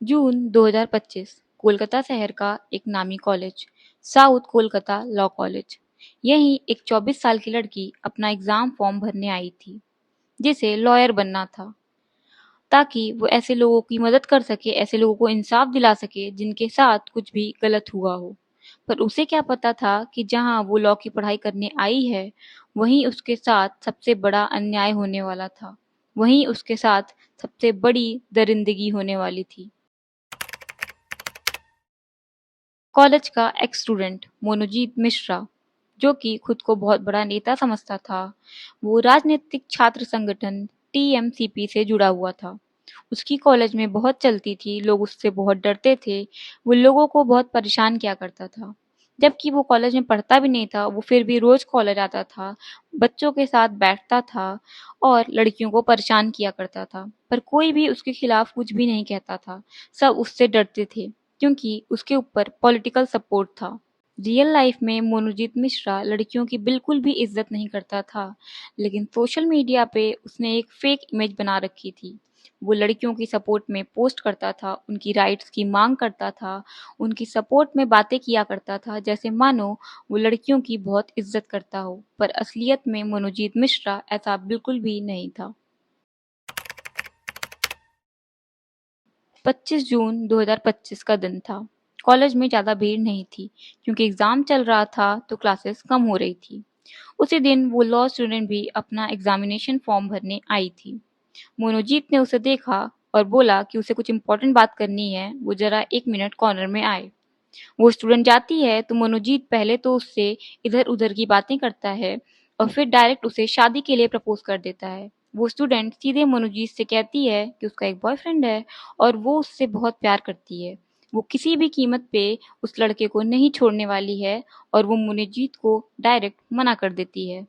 जून 2025 कोलकाता शहर का एक नामी college, south Kolkata law college. यहीं एक 24 साल की लड़की अपना एग्जाम फॉर्म भरने आई थी, जिसे लॉयर बनना था, ताकि वो ऐसे लोगों की मदद कर सके, ऐसे लोगों को इंसाफ दिला सके जिनके साथ कुछ भी गलत हुआ हो। पर उसे क्या पता था कि जहाँ वो लॉ की पढ़ाई करने आई है, वहीं उसके साथ सबसे बड़ा अन्याय होने वाला था। वहीं उसके साथ सबसे बड़ी दरिंदगी होने वाली थी। कॉलेज का एक्स स्टूडेंट मोनोजीत मिश्रा, जो कि खुद को बहुत बड़ा नेता समझता था, वो राजनीतिक छात्र संगठन टीएमसीपी से जुड़ा हुआ था। उसकी कॉलेज में बहुत चलती थी, लोग उससे बहुत डरते थे, वो लोगों को बहुत परेशान किया करता था। जबकि वो कॉलेज में पढ़ता भी नहीं था, वो फिर भी रोज कॉलेज आता था, बच्चों के साथ बैठता था और लड़कियों को परेशान किया करता था। पर कोई भी उसके खिलाफ कुछ भी नहीं कहता था, सब उससे डरते थे, क्योंकि उसके ऊपर पॉलिटिकल सपोर्ट था। रियल लाइफ में मोनोजीत मिश्रा लड़कियों की बिल्कुल भी इज्जत नहीं करता था, लेकिन सोशल मीडिया पे उसने एक फेक इमेज बना रखी थी। वो लड़कियों की सपोर्ट में पोस्ट करता था, उनकी राइट्स की मांग करता था, उनकी सपोर्ट में बातें किया करता था, जैसे मानो वो लड़कियों की बहुत इज्जत करता हो। पर असलियत में मोनोजीत मिश्रा ऐसा बिल्कुल भी नहीं था। 25 जून 2025 का दिन था। कॉलेज में ज़्यादा भीड़ नहीं थी, क्योंकि एग्ज़ाम चल रहा था तो क्लासेस कम हो रही थी। उसी दिन वो लॉ स्टूडेंट भी अपना एग्ज़ामिनेशन फॉर्म भरने आई थी। मोनोजीत ने उसे देखा और बोला कि उसे कुछ इम्पोर्टेंट बात करनी है, वो ज़रा 1 मिनट कॉर्नर में आए। वो स्टूडेंट जाती है तो मनोजीत पहले तो उससे इधर-उधर की बातें करता है और फिर डायरेक्ट उसे शादी के लिए प्रपोज़ कर देता है। वो स्टूडेंट सीधे मनोजीत से कहती है कि उसका एक बॉयफ्रेंड है और वो उससे बहुत प्यार करती है। वो किसी भी कीमत पे उस लड़के को नहीं छोड़ने वाली है और वो मनोजीत को डायरेक्ट मना कर देती है।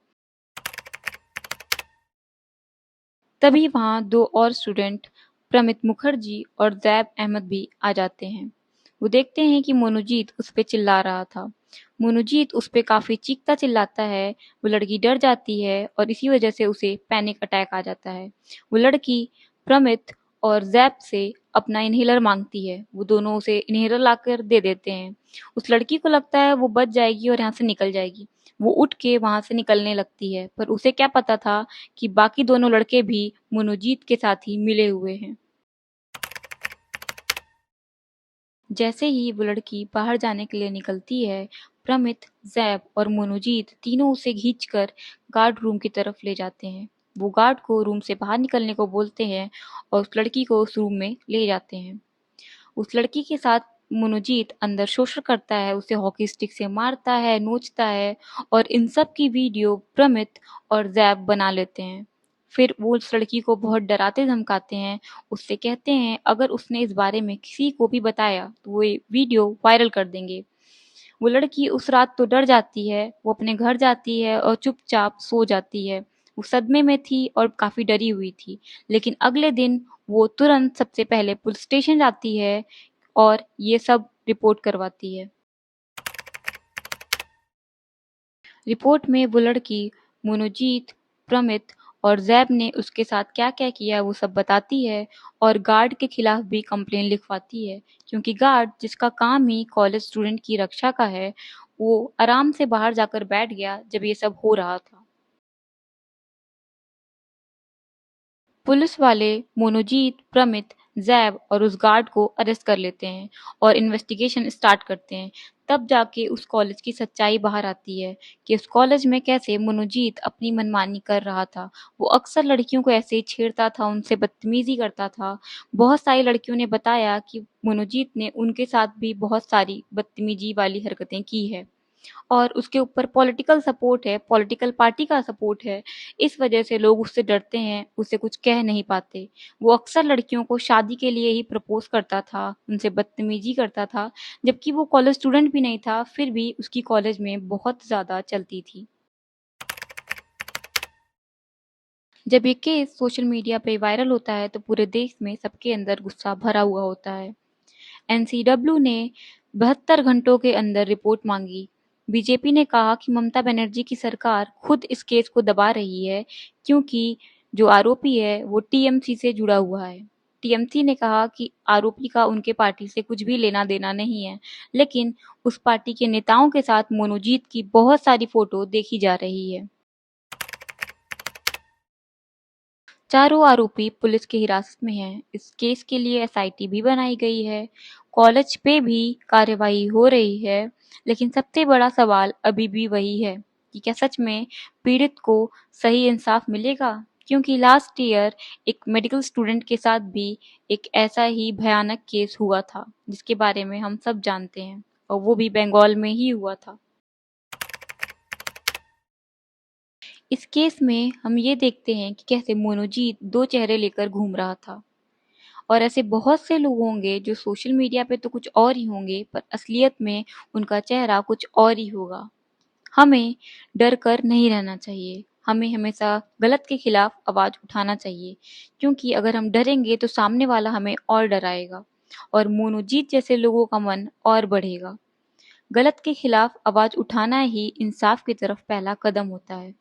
तभी वहाँ 2 और स्टूडेंट प्रमित मुखर्जी और ज़ैब अहमद भी आ जाते हैं। वो देखते हैं कि मोनोजीत उस पे चिल्ला रहा था। मोनोजीत उस पे काफ़ी चीखता-चिल्लाता है, वो लड़की डर जाती है और इसी वजह से उसे पैनिक अटैक आ जाता है। वो लड़की प्रमित और ज़ैब से अपना इन्हेलर माँगती है, वो दोनों उसे इन्हेलर लाकर दे देते हैं। उस लड़की को लगता है वो बच जाएगी और यहाँ से निकल जाएगी। वो उठ के वहाँ से निकलने लगती है, पर उसे क्या पता था कि बाकी दोनों लड़के भी मनोजीत के साथ ही मिले हुए हैं। जैसे ही वो लड़की बाहर जाने के लिए निकलती है, प्रमित, ज़ैब और मनोजीत तीनों उसे खींचकर गार्ड रूम की तरफ ले जाते हैं। वो गार्ड को रूम से बाहर निकलने को बोलते हैं और उस लड़की को उस रूम में ले जाते हैं। उस लड़की के साथ मनोजीत अंदर शोषण करता है, उसे हॉकी स्टिक से मारता है, नोचता है और इन सब की वीडियो प्रमित और ज़ैब बना लेते हैं। फिर वो उस लड़की को बहुत डराते-धमकाते हैं, उससे कहते हैं अगर उसने इस बारे में किसी को भी बताया तो वो ये वीडियो वायरल कर देंगे। वो लड़की उस रात तो डर जाती है, वो अपने घर जाती है और चुपचाप सो जाती है। वो सदमे में थी और काफ़ी डरी हुई थी, लेकिन अगले दिन वो तुरंत सबसे पहले पुलिस स्टेशन जाती है और ये सब रिपोर्ट करवाती है। रिपोर्ट में वो लड़की मनोजीत, प्रमित और ज़ैब ने उसके साथ क्या-क्या किया वो सब बताती है और गार्ड के खिलाफ भी कंप्लेन लिखवाती है, क्योंकि गार्ड जिसका काम ही कॉलेज स्टूडेंट की रक्षा का है, वो आराम से बाहर जाकर बैठ गया जब ये सब हो रहा था। पुलिस वाले मनोजीत, प्रमित, ज़ैब और उस गार्ड को अरेस्ट कर लेते हैं और इन्वेस्टिगेशन स्टार्ट करते हैं। तब जाके उस कॉलेज की सच्चाई बाहर आती है कि उस कॉलेज में कैसे मनोजीत अपनी मनमानी कर रहा था। वो अक्सर लड़कियों को ऐसे ही छेड़ता था, उनसे बदतमीज़ी करता था। बहुत सारी लड़कियों ने बताया कि मनोजीत ने उनके साथ भी बहुत सारी बदतमीज़ी वाली हरकतें की है। और उसके ऊपर पॉलिटिकल सपोर्ट है, पॉलिटिकल पार्टी का सपोर्ट है। इस वजह से लोग उससे डरते हैं, उससे कुछ कह नहीं पाते। वो अक्सर लड़कियों को शादी के लिए ही प्रपोज़ करता था, उनसे बदतमीज़ी करता था, जबकि वो कॉलेज स्टूडेंट भी नहीं था, फिर भी उसकी कॉलेज में बहुत ज़्यादा चलती थी। जब ये केस सोशल मीडिया पे वायरल होता है, तो पूरे देश में सबके अंदर गुस्सा भरा हुआ होता है। एनसीडब्ल्यू ने 72 घंटों के अंदर रिपोर्ट मांगी। बीजेपी ने कहा कि ममता बनर्जी की सरकार खुद इस केस को दबा रही है, क्योंकि जो आरोपी है वो टीएमसी से जुड़ा हुआ है। टीएमसी ने कहा कि आरोपी का उनके पार्टी से कुछ भी लेना देना नहीं है, लेकिन उस पार्टी के नेताओं के साथ मोनोजीत की बहुत सारी फोटो देखी जा रही है। चारों आरोपी पुलिस की हिरासत में हैं। इस केस के लिए एसआईटी भी बनाई गई है। कॉलेज पे भी कार्रवाई हो रही है, लेकिन सबसे बड़ा सवाल अभी भी वही है कि क्या सच में पीड़ित को सही इंसाफ मिलेगा? क्योंकि लास्ट ईयर एक मेडिकल स्टूडेंट के साथ भी एक ऐसा ही भयानक केस हुआ था, जिसके बारे में हम सब जानते हैं, और वो भी बंगाल में ही हुआ था। इस केस में हम ये देखते हैं कि कैसे मोनोजीत दो चेहरे लेकर घूम रहा था, और ऐसे बहुत से लोग होंगे जो सोशल मीडिया पे तो कुछ और ही होंगे, पर असलियत में उनका चेहरा कुछ और ही होगा। हमें डर कर नहीं रहना चाहिए। हमें हमेशा गलत के खिलाफ आवाज उठाना चाहिए, क्योंकि अगर हम डरेंगे तो सामने वाला हमें और डराएगा, और मोनोजीत जैसे लोगों का मन और बढ़ेगा। गलत के खिलाफ आवाज उठाना ही इंसाफ की तरफ पहला कदम होता है।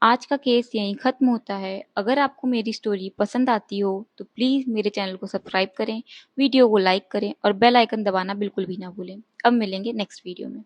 आज का केस यहीं खत्म होता है। अगर आपको मेरी स्टोरी पसंद आती हो तो प्लीज़ मेरे चैनल को सब्सक्राइब करें, वीडियो को लाइक करें और बेल आइकन दबाना बिल्कुल भी ना भूलें। अब मिलेंगे नेक्स्ट वीडियो में।